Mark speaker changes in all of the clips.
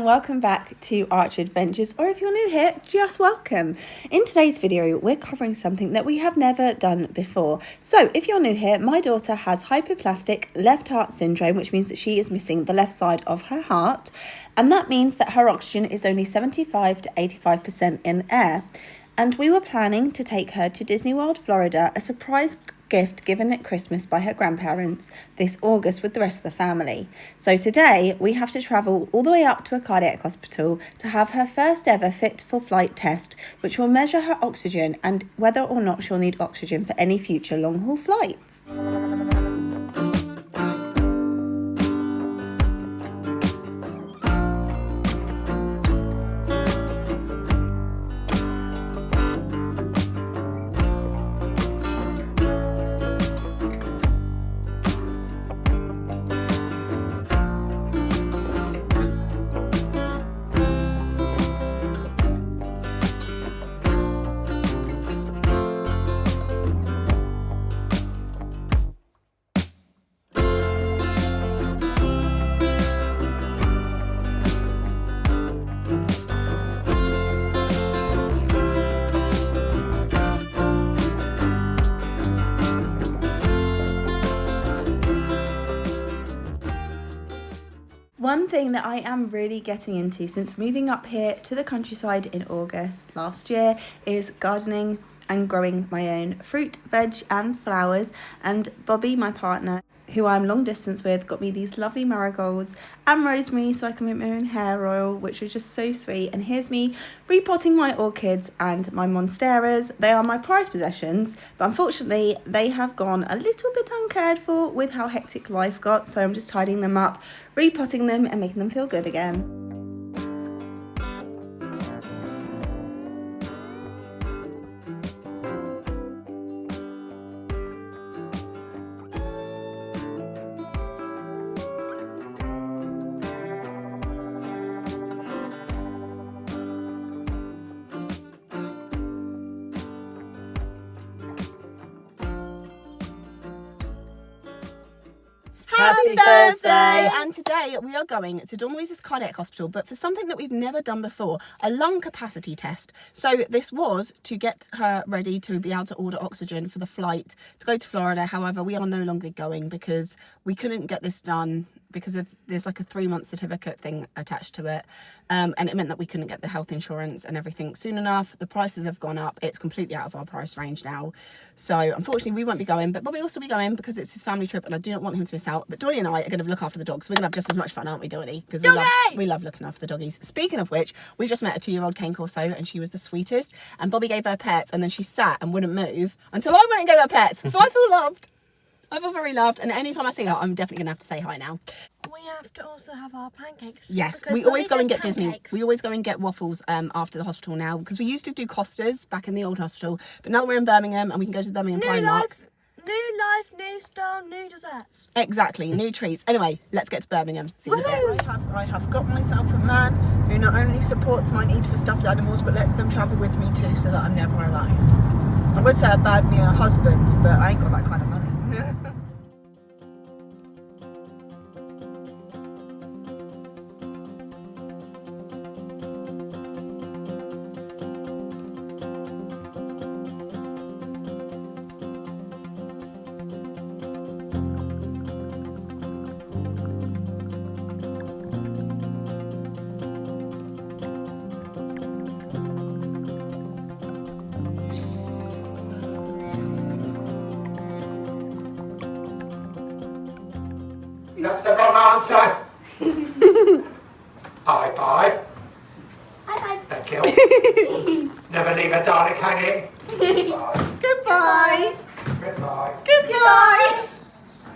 Speaker 1: welcome back to Archer Adventures, or if you're new here, just welcome. In today's video, we're covering something that we have never done before. So if you're new here, my daughter has Hypoplastic Left Heart Syndrome, which means that she is missing the left side of her heart, and that means that her oxygen is only 75 to 85% in air. And we were planning to take her to Disney World, Florida, a surprise gift given at Christmas by her grandparents this August with the rest of the family. So today we have to travel all the way up to a cardiac hospital to have her first ever fit for flight test, which will measure her oxygen and whether or not she'll need oxygen for any future long haul flights. One thing that I am really getting into since moving up here to the countryside in August last year is gardening and growing my own fruit, veg and flowers. And Bobby, my partner, who I'm long distance with, got me these lovely marigolds and rosemary so I can make my own hair oil, which was just so sweet. And here's me repotting my orchids and my monsteras. They are my prized possessions, but unfortunately they have gone a little bit uncared for with how hectic life got, so I'm just tidying them up, repotting them and making them feel good again. Happy Thursday! And today we are going to Dawn Louise's cardiac hospital, but for something that we've never done before, a lung capacity test. So this was to get her ready to be able to order oxygen for the flight to go to Florida. However, we are no longer going because we couldn't get this done because there's like a 3-month certificate thing attached to it, and it meant that we couldn't get the health insurance and everything soon enough. The prices have gone up. It's completely out of our price range now, so unfortunately we won't be going, but Bobby will also be going because it's his family trip and I do not want him to miss out. But Donnie and I are going to look after the dogs, so we're going to have just as much fun, aren't we, Donnie? Because we love looking after the doggies. Speaking of which, we just met a 2-year-old cane corso and she was the sweetest, and Bobby gave her pets and then she sat and wouldn't move until I went and gave her pets, so I feel loved. I feel very loved, and anytime I see her, I'm definitely going to have to say hi now.
Speaker 2: We have to also have our pancakes.
Speaker 1: Yes, we always go and get Disney. We always go and get waffles after the hospital now, because we used to do Costas back in the old hospital, but now that we're in Birmingham and we can go to the Birmingham Primark.
Speaker 2: New life, new style, new desserts.
Speaker 1: Exactly, new treats. Anyway, let's get to Birmingham. See you in a bit. I have got myself a man who not only supports my need for stuffed animals, but lets them travel with me too, so that I'm never alone. I would say I'd bad me a husband, but I ain't got that kind of money.
Speaker 3: That's the wrong answer. High five.
Speaker 2: High five.
Speaker 3: Thank you. Never leave a Dalek hanging. Goodbye.
Speaker 1: Goodbye.
Speaker 3: Goodbye.
Speaker 1: Goodbye.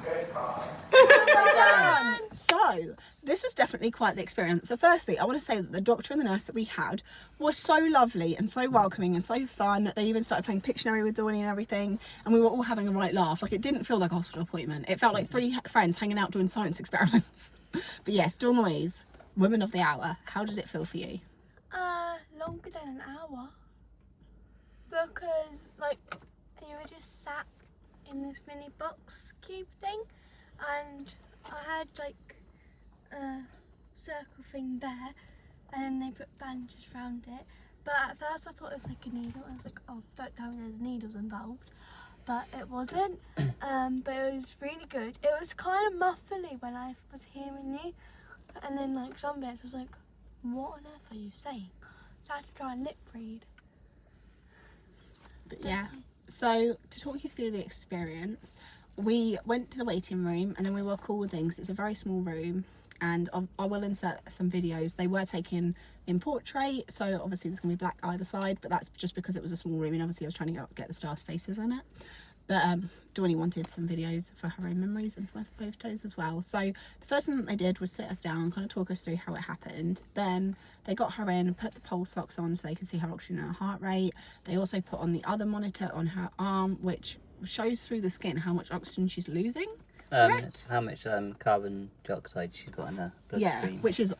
Speaker 3: Goodbye.
Speaker 1: Well done. So, this was definitely quite the experience. So firstly, I want to say that the doctor and the nurse that we had were so lovely and so welcoming and so fun. They even started playing Pictionary with Dawny and everything, and we were all having a right laugh. Like, it didn't feel like a hospital appointment. It felt like 3 friends hanging out doing science experiments. But yes, Dawn Louise, woman of the hour, how did it feel for you?
Speaker 2: Longer than an hour. Because, like, you were just sat in this mini box cube thing, and I had, like, a circle thing there, and then they put bandages around it. But at first I thought it was like a needle. I was like, oh, don't tell me there's needles involved. But it wasn't. But it was really good. It was kind of muffly when I was hearing you. And then like some bits was like, what on earth are you saying? So I had to try and lip read.
Speaker 1: But yeah, so to talk you through the experience, we went to the waiting room and then we were called in because it's a very small room, and I will insert some videos. They were taken in portrait, so obviously there's going to be black either side, but that's just because it was a small room and obviously I was trying to get the staff's faces in it. But Dawney wanted some videos for her own memories and some photos as well. So the first thing that they did was sit us down, kind of talk us through how it happened. Then they got her in, put the pulse socks on so they could see her oxygen and her heart rate. They also put on the other monitor on her arm, which shows through the skin how much oxygen she's losing. Correct?
Speaker 4: How much carbon dioxide she's got in her bloodstream.
Speaker 1: Yeah, which is,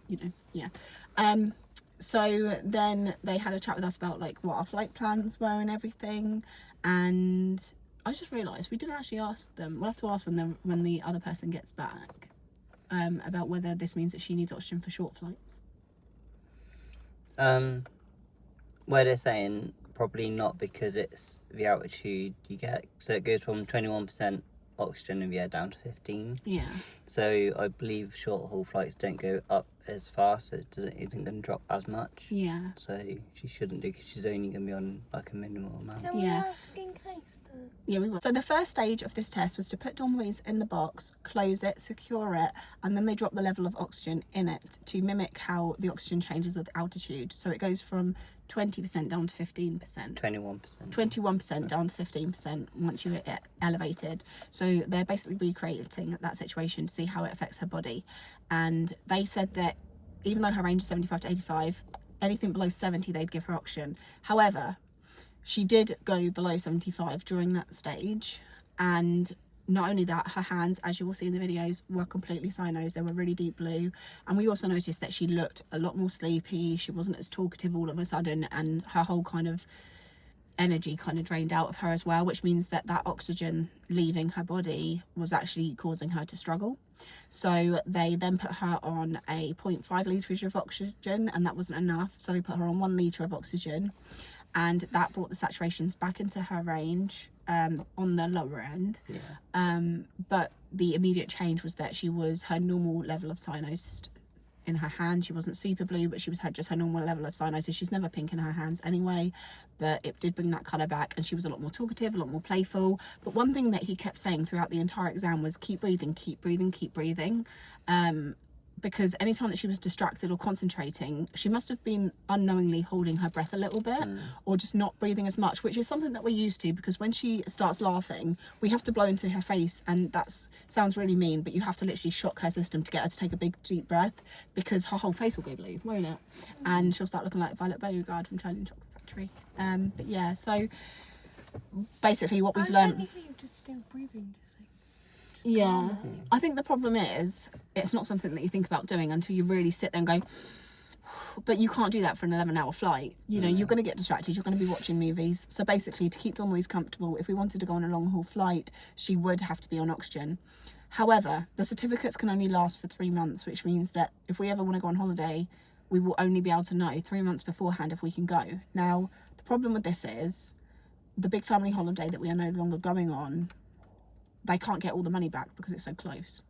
Speaker 1: you know, yeah. So then they had a chat with us about like what our flight plans were and everything. And I just realised we didn't actually ask them. We'll have to ask when the other person gets back about whether this means that she needs oxygen for short flights.
Speaker 4: Where they're saying probably not, because it's the altitude you get. So it goes from 21% oxygen in the air down to 15.
Speaker 1: Yeah.
Speaker 4: So I believe short haul flights don't go up as fast, so it isn't going to drop as much.
Speaker 1: Yeah.
Speaker 4: So she shouldn't do, because she's only going to be on like a minimal amount.
Speaker 2: Can we
Speaker 1: Yeah.
Speaker 2: ask in case the...
Speaker 1: Yeah, we will. So the first stage of this test was to put Dawn Louise in the box, close it, secure it, and then they drop the level of oxygen in it to mimic how the oxygen changes with altitude. So it goes from 20% down to 15%.
Speaker 4: 21%.
Speaker 1: 21% down to 15% once you're elevated. So they're basically recreating that situation to see how it affects her body. And they said that even though her range is 75 to 85, anything below 70 they'd give her oxygen. However, she did go below 75 during that stage, and not only that, her hands, as you will see in the videos, were completely cyanosed. They were really deep blue. And we also noticed that she looked a lot more sleepy. She wasn't as talkative all of a sudden, and her whole kind of energy kind of drained out of her as well, which means that that oxygen leaving her body was actually causing her to struggle. So they then put her on a 0.5 litres of oxygen, and that wasn't enough. So they put her on 1 litre of oxygen, and that brought the saturations back into her range on the lower end.
Speaker 4: Yeah.
Speaker 1: But the immediate change was that she was her normal level of cyanosed in her hand. She wasn't super blue, but she was just her normal level of cyanosis. She's never pink in her hands anyway, but it did bring that colour back, and she was a lot more talkative, a lot more playful. But one thing that he kept saying throughout the entire exam was keep breathing, keep breathing, keep breathing. Because anytime that she was distracted or concentrating, she must have been unknowingly holding her breath a little bit, or just not breathing as much, which is something that we're used to, because when she starts laughing, we have to blow into her face, and that sounds really mean, but you have to literally shock her system to get her to take a big deep breath, because her whole face will go blue, won't it? And she'll start looking like Violet Beauregard from Charlie and the Chocolate Factory. But yeah, so basically what we've learned...
Speaker 2: Technically you're just still breathing, just like...
Speaker 1: Yeah, I think the problem is it's not something that you think about doing until you really sit there and go, but you can't do that for an 11-hour flight. You know, you're going to get distracted, you're going to be watching movies. So basically, to keep Dawn Louise comfortable, if we wanted to go on a long haul flight, she would have to be on oxygen. However, the certificates can only last for 3 months, which means that if we ever want to go on holiday, we will only be able to know 3 months beforehand if we can go. Now, the problem with this is the big family holiday that we are no longer going on, they can't get all the money back because it's so close,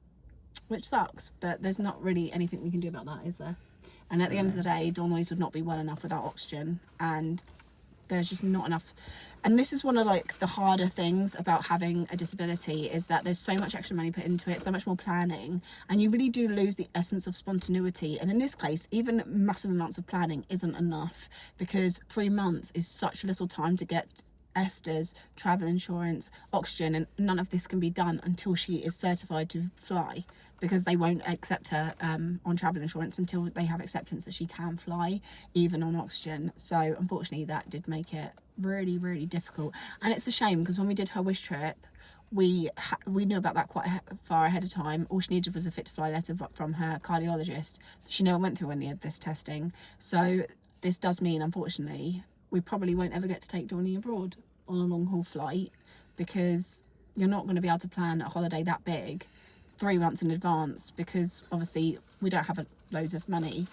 Speaker 1: which sucks, but there's not really anything we can do about that, is there? And at the end of the day, Dawn Louise would not be well enough without oxygen, and there's just not enough. And this is one of like the harder things about having a disability, is that there's so much extra money put into it, so much more planning, and you really do lose the essence of spontaneity. And in this case, even massive amounts of planning isn't enough, because 3 months is such little time to get Esther's travel insurance, oxygen, and none of this can be done until she is certified to fly, because they won't accept her on travel insurance until they have acceptance that she can fly even on oxygen. So unfortunately that did make it really, really difficult. And it's a shame, because when we did her wish trip, we knew about that quite far ahead of time. All she needed was a fit to fly letter from her cardiologist. She never went through any of this testing. So this does mean, unfortunately, we probably won't ever get to take Dawney abroad on a long haul flight, because you're not going to be able to plan a holiday that big 3 months in advance, because obviously we don't have loads of money.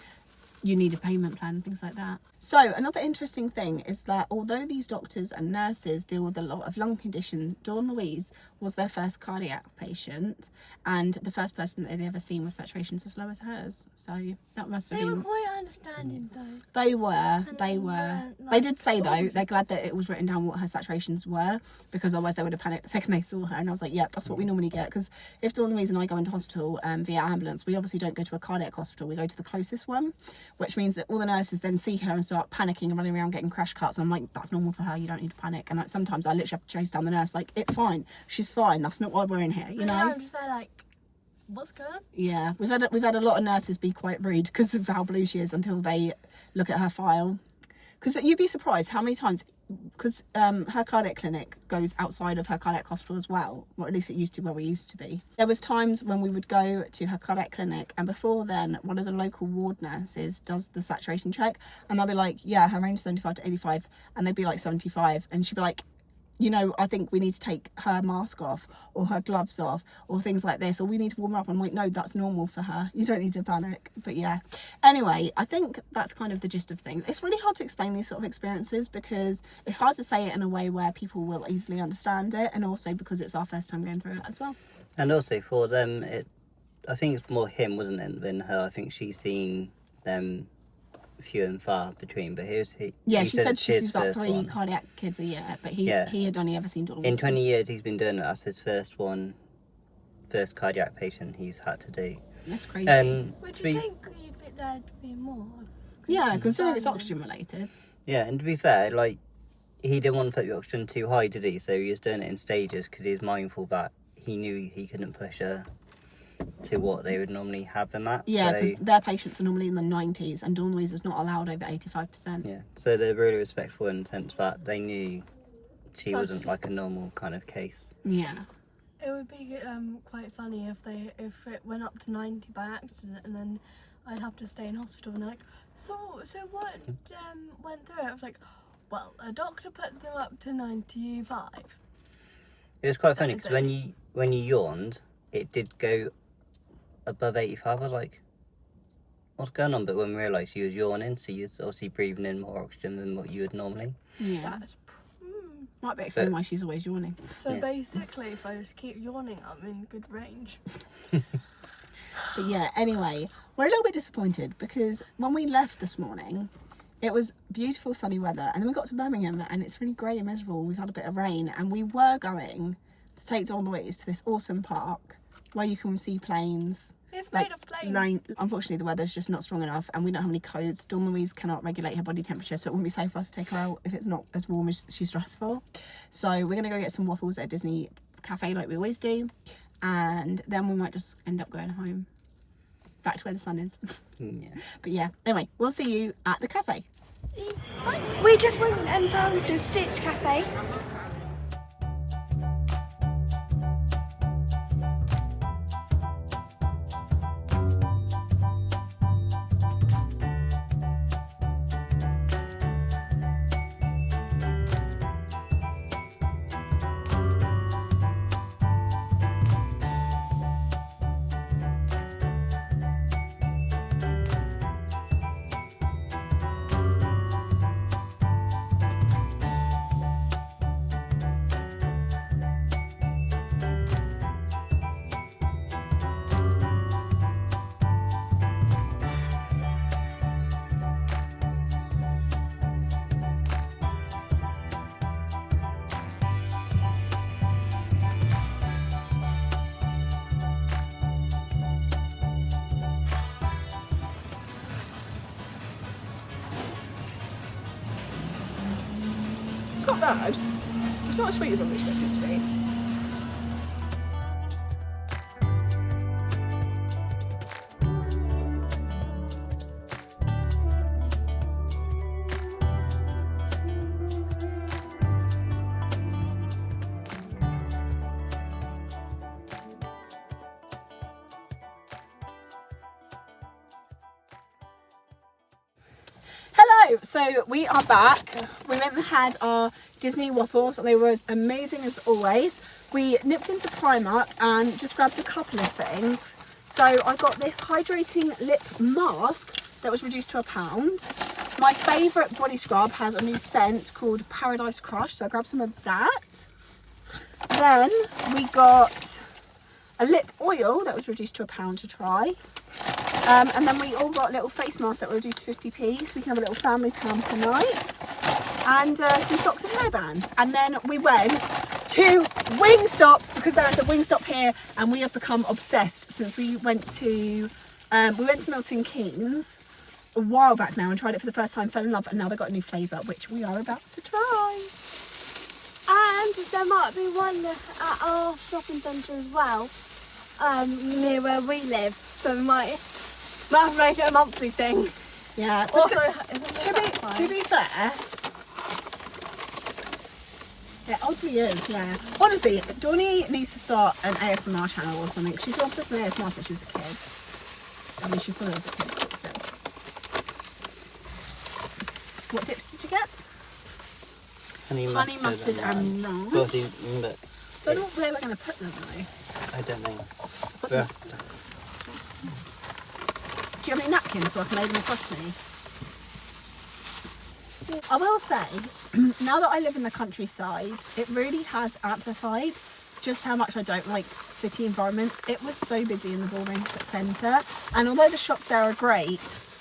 Speaker 1: you need a payment plan and things like that. So another interesting thing is that although these doctors and nurses deal with a lot of lung condition, Dawn Louise was their first cardiac patient, and the first person that they'd ever seen with saturations as low as hers. So that must have
Speaker 2: They
Speaker 1: been...
Speaker 2: were quite understanding though.
Speaker 1: They were.
Speaker 2: And
Speaker 1: They
Speaker 2: they
Speaker 1: were.
Speaker 2: weren't,
Speaker 1: They
Speaker 2: like,
Speaker 1: did say though,
Speaker 2: oh.
Speaker 1: they're glad that it was written down what her saturations were, because otherwise they would have panicked the second they saw her. And I was like, yeah, that's what we normally get. Because if Dawn Louise and I go into hospital via ambulance, we obviously don't go to a cardiac hospital. We go to the closest one, which means that all the nurses then see her and start panicking and running around getting crash cuts. And I'm like, that's normal for her. You don't need to panic. And like, sometimes I literally have to chase down the nurse. Like, it's fine. She's fine. That's not why we're in here. You know.
Speaker 2: I'm just there like, what's going on?
Speaker 1: Yeah, we've had a lot of nurses be quite rude because of how blue she is until they look at her file. Because you'd be surprised how many times, because her cardiac clinic goes outside of her cardiac hospital as well, or at least it used to where we used to be. There was times when we would go to her cardiac clinic, and before then, one of the local ward nurses does the saturation check, and they'll be like, yeah, her range is 75 to 85, and they'd be like 75, and she'd be like, you know, I think we need to take her mask off or her gloves off or things like this, or we need to warm her up. I'm like, no, that's normal for her. You don't need to panic. But yeah, anyway, I think that's kind of the gist of things. It's really hard to explain these sort of experiences because it's hard to say it in a way where people will easily understand it, and also because it's our first time going through it as well.
Speaker 4: And also for them, I think it's more him, wasn't it, than her. I think she's seen them few and far between, but he
Speaker 1: Yeah,
Speaker 4: he
Speaker 1: she said
Speaker 4: it's
Speaker 1: she
Speaker 4: his
Speaker 1: sees about
Speaker 4: first
Speaker 1: 3
Speaker 4: one.
Speaker 1: cardiac kids a year, but he
Speaker 4: Yeah.
Speaker 1: had only ever seen Dawn
Speaker 4: In 20
Speaker 1: once.
Speaker 4: years he's been doing it. That's his first cardiac patient he's had to do.
Speaker 1: That's crazy.
Speaker 2: Would
Speaker 4: to be-
Speaker 2: you think you'd be there to be more?
Speaker 1: Yeah, considering it's
Speaker 2: Birmingham.
Speaker 1: oxygen related.
Speaker 4: Yeah, and to be fair, like, he didn't want to put the oxygen too high, did he? So he was doing it in stages because he was mindful that he knew he couldn't push her to what they would normally have them at.
Speaker 1: Yeah,
Speaker 4: so,
Speaker 1: because their patients are normally in the 90s, and Dawn Louise is not allowed over 85%.
Speaker 4: yeah, so they're really respectful in the sense that they knew she
Speaker 2: That's-
Speaker 4: wasn't like a normal kind of case.
Speaker 1: Yeah.
Speaker 2: It would be quite funny if it went up to 90 by accident, and then I'd have to stay in hospital and they're like, so what went through it? I was like, well, a doctor put them up to 95.
Speaker 4: It was quite funny
Speaker 2: That
Speaker 4: because
Speaker 2: is it.
Speaker 4: when you yawned, it did go above 85. I was like, what's going on? But when we realised she was yawning, so you was obviously breathing in more oxygen than what you would normally.
Speaker 1: Yeah.
Speaker 2: That's
Speaker 1: Might be explaining why she's always yawning.
Speaker 2: so
Speaker 4: Yeah.
Speaker 2: basically, if I just keep yawning, I'm in good range.
Speaker 1: But yeah, anyway, we're a little bit disappointed because when we left this morning, it was beautiful sunny weather, and then we got to Birmingham and it's really grey and miserable. We've had a bit of rain, and we were going to take Dawn Louise to this awesome park where you can see planes.
Speaker 2: It's
Speaker 1: Like,
Speaker 2: made of planes.
Speaker 1: Unfortunately, the weather's just not strong enough, and we don't have any codes. Dawn Louise cannot regulate her body temperature, so it wouldn't be safe for us to take her out if it's not as warm as she's dressed for. So we're going to go get some waffles at Disney Café like we always do, and then we might just end up going home, back to where the sun is.
Speaker 4: Yeah.
Speaker 1: But yeah, anyway, we'll see you at the cafe.
Speaker 2: We just went and found the Stitch Cafe.
Speaker 1: It's not bad. It's not as sweet as I was expecting it to be. Hello, so we are back. We went and had our Disney waffles. They were as amazing as always. We nipped into Primark and just grabbed a couple of things. So I got this hydrating lip mask that was reduced to £1. My favourite body scrub has a new scent called Paradise Crush, so I grabbed some of that. Then we got a lip oil that was reduced to £1 to try. And then we all got little face masks that were reduced to 50p, so we can have a little family pound per night. And some socks and hairbands. And then we went to Wingstop, because there is a Wingstop here, and we have become obsessed since we went to Milton Keynes a while back now and tried it for the first time, fell in love, and now they've got a new flavour, which we are about to try.
Speaker 2: And there might be one at our shopping centre as well, near where we live, so we might have to make it a monthly thing.
Speaker 1: Yeah, but
Speaker 2: Also,
Speaker 1: to be fair, it oddly is, yeah. Honestly, Donnie needs to start an ASMR channel or something. She's been obsessed with ASMR since she was a kid. I mean, she still is a kid, but still. What dips did you get? Honey mustard and lime.
Speaker 4: But
Speaker 1: Don't know where we're going to put them though.
Speaker 4: I don't know.
Speaker 1: Do you have any napkins so I can lay them across me? I will say, now that I live in the countryside, it really has amplified just how much I don't like city environments. It was so busy in the Birmingham centre, and although the shops there are great,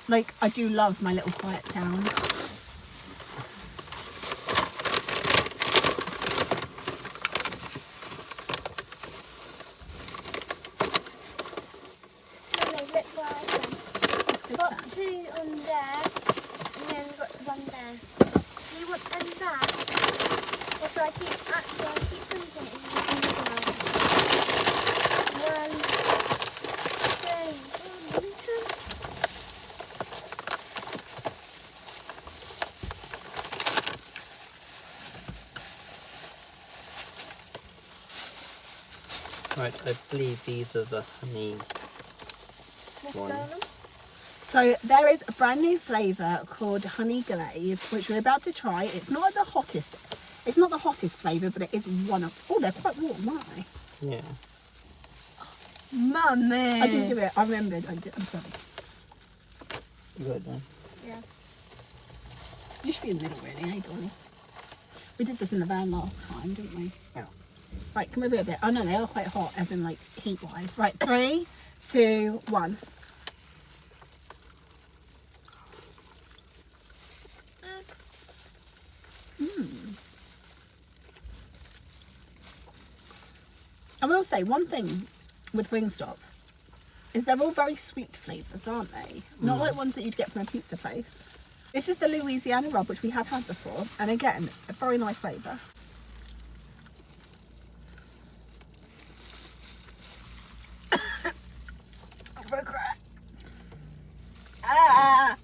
Speaker 1: like, I do love my little quiet town.
Speaker 2: Got 2 on there, and then got one there. Do you want them back? Or should I keep putting it in the house? 1, 2,
Speaker 4: Right, I believe these are the honey ones.
Speaker 1: So there is a brand new flavour called Honey Glaze, which we're about to try. It's not the hottest flavour, but it is one of... Oh, they're quite warm, aren't they?
Speaker 4: Yeah.
Speaker 2: Mummy!
Speaker 1: I didn't do it. I remembered. I'm sorry.
Speaker 4: You got it done.
Speaker 2: Yeah.
Speaker 1: You should be in the middle, really, eh, Donnie? We did this in the van last time, didn't we?
Speaker 4: Yeah.
Speaker 1: Right, come over a bit. Oh, no, they are quite hot, as in, like, heat-wise. Right, 3, 2, 1. I will say one thing with Wingstop is they're all very sweet flavours, aren't they? Not like ones that you'd get from a pizza place. This is the Louisiana rub, which we have had before, and again, a very nice flavour. Regret. Ah.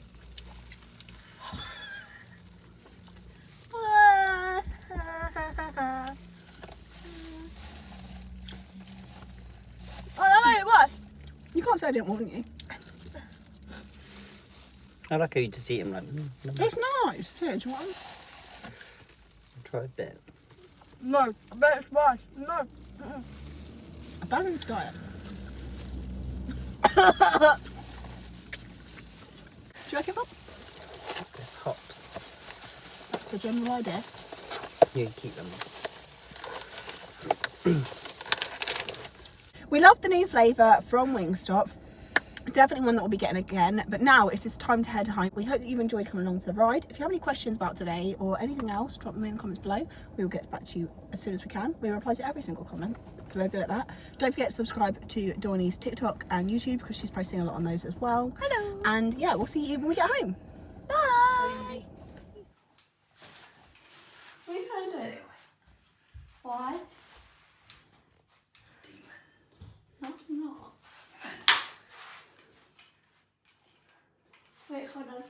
Speaker 1: You can't say I didn't want you.
Speaker 4: I like how you just eat them like...
Speaker 1: It's nice. Here, do you want them?
Speaker 4: Try a bit.
Speaker 2: No, I bet it's worse. No.
Speaker 1: A balanced diet. Do you like it, Bob?
Speaker 4: It's hot.
Speaker 1: That's the general idea.
Speaker 4: You can keep them.
Speaker 1: We love the new flavour from Wingstop. Definitely one that we'll be getting again. But now it is time to head home. We hope that you've enjoyed coming along for the ride. If you have any questions about today or anything else, drop them in the comments below. We will get back to you as soon as we can. We reply to every single comment, so we're good at that. Don't forget to subscribe to Donnie's TikTok and YouTube, because she's posting a lot on those as well.
Speaker 2: Hello.
Speaker 1: And yeah, we'll see you when we get home.
Speaker 2: Bye. What are you trying to do? Why? No, I'm not. Wait, hold on.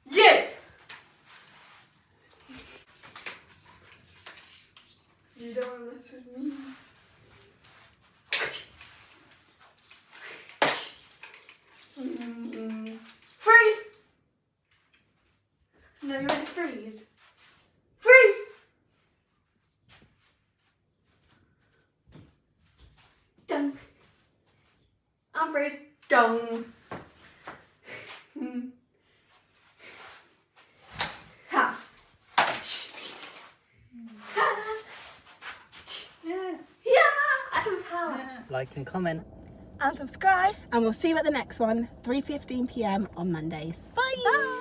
Speaker 2: Yeah! and freeze. Dong. Ha. Yeah, I have power.
Speaker 4: Like and comment.
Speaker 2: And subscribe.
Speaker 1: And we'll see you at the next one, 3:15 p.m. on Mondays. Bye.